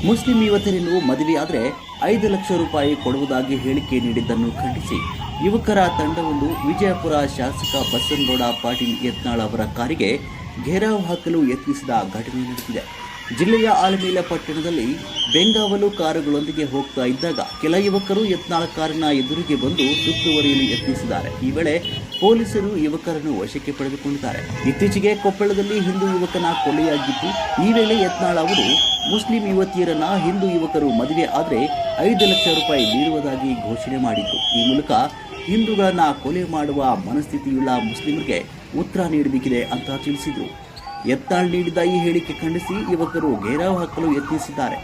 Muslim ಯುವತಿಯನ್ನು ಮದುವೆಯಾದರೆ 5 ಲಕ್ಷ ರೂಪಾಯಿ ಕೊಡುವುದಾಗಿ ಹೇಳಿಕೆ ನೀಡಿದ್ದನ್ನು ಖಂಡಿಸಿ ಯುವಕರ ತಂಡವೊಂದು ವಿಜಯಪುರ ಶಾಸಕ ಬಸನಗೌಡ ಪಾಟೀಲ್ ಯತ್ನಾಳ್ ಅವರ ಕಾರಿಗೆ ಘೇರಾವ್ ಹಾಕಲು ಯತ್ನಿಸಿದ ಘಟನೆ ನಡೆದಿದೆ. ಜಿಲ್ಲೆಯ ಆಲಮೇಲ ಪಟ್ಟಣದಲ್ಲಿ ಬೆಂಗಾವಲು ಕಾರುಗಳೊಂದಿಗೆ ಹೋಗ್ತಾ ಇದ್ದಾಗ ಕೆಲ ಯುವಕರು ಯತ್ನಾಳ್ ಕಾರಿನ ಎದುರಿಗೆ ಬಂದು ಸುತ್ತುವರಿಯಲು ಯತ್ನಿಸಿದ್ದಾರೆ. ಈ ವೇಳೆ ಪೊಲೀಸರು ಯುವಕರನ್ನು ವಶಕ್ಕೆ ಪಡೆದುಕೊಂಡಿದ್ದಾರೆ. ಇತ್ತೀಚೆಗೆ ಕೊಪ್ಪಳದಲ್ಲಿ ಹಿಂದೂ ಯುವಕನ ಕೊಲೆಯಾಗಿದ್ದು, ಈ ವೇಳೆ ಯತ್ನಾಳ್ ಅವರು ಮುಸ್ಲಿಂ ಯುವತಿಯರನ್ನ ಹಿಂದೂ ಯುವಕರು ಮದುವೆ ಆದರೆ 5 ಲಕ್ಷ ರೂಪಾಯಿ ನೀಡುವುದಾಗಿ ಘೋಷಣೆ ಮಾಡಿದ್ದು, ಈ ಮೂಲಕ ಹಿಂದೂಗಳನ್ನ ಕೊಲೆ ಮಾಡುವ ಮನಸ್ಥಿತಿಯುಳ್ಳ ಮುಸ್ಲಿಮರಿಗೆ ಉತ್ತರ ನೀಡಬೇಕಿದೆ ಅಂತ ತಿಳಿಸಿದರು. ಯತ್ನಾಳ್ ನೀಡಿದ ಈ ಹೇಳಿಕೆ ಖಂಡಿಸಿ ಯುವಕರು ಘೇರಾವ್ ಹಾಕಲು ಯತ್ನಿಸಿದ್ದಾರೆ.